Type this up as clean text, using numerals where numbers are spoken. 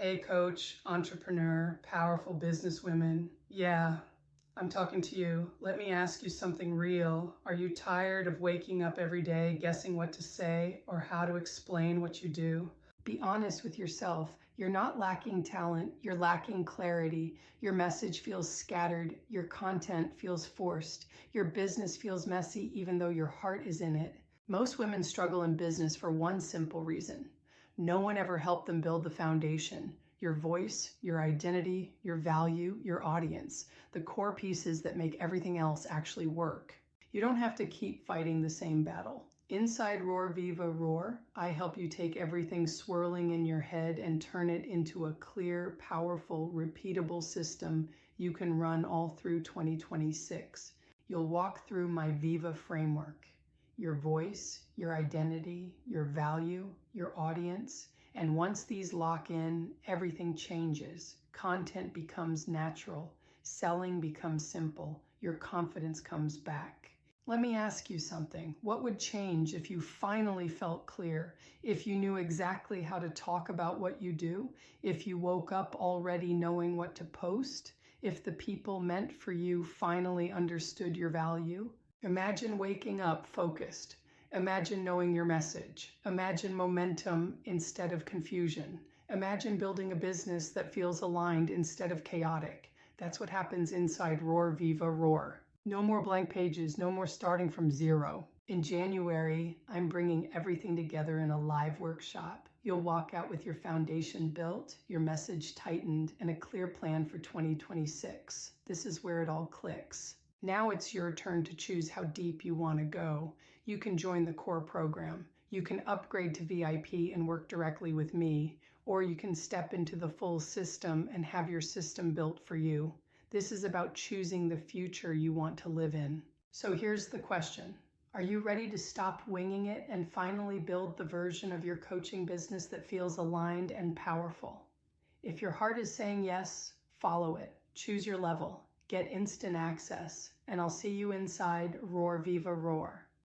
Hey coach, entrepreneur, powerful businesswomen. Yeah, I'm talking to you. Let me ask you something real. Are you tired of waking up every day guessing what to say or how to explain what you do? Be honest with yourself. You're not lacking talent, you're lacking clarity. Your message feels scattered, your content feels forced, your business feels messy even though your heart is in it. Most women struggle in business for one simple reason. No one ever helped them build the foundation. Your voice, your identity, your value, your audience, the core pieces that make everything else actually work. You don't have to keep fighting the same battle. Inside Roar, Viva, Roar, I help you take everything swirling in your head and turn it into a clear, powerful, repeatable system you can run all through 2026. You'll walk through my Viva framework. Your voice, your identity, your value, your audience. And once these lock in, everything changes. Content becomes natural. Selling becomes simple. Your confidence comes back. Let me ask you something. What would change if you finally felt clear? If you knew exactly how to talk about what you do? If you woke up already knowing what to post? If the people meant for you finally understood your value? Imagine waking up focused. Imagine knowing your message. Imagine momentum instead of confusion. Imagine building a business that feels aligned instead of chaotic. That's what happens inside Roar, Viva, Roar. No more blank pages, no more starting from zero. In January, I'm bringing everything together in a live workshop. You'll walk out with your foundation built, your message tightened, and a clear plan for 2026. This is where it all clicks. Now it's your turn to choose how deep you want to go. You can join the core program. You can upgrade to VIP and work directly with me, or you can step into the full system and have your system built for you. This is about choosing the future you want to live in. So here's the question. Are you ready to stop winging it and finally build the version of your coaching business that feels aligned and powerful? If your heart is saying yes, follow it. Choose your level. Get instant access, and I'll see you inside Roar, Viva, Roar.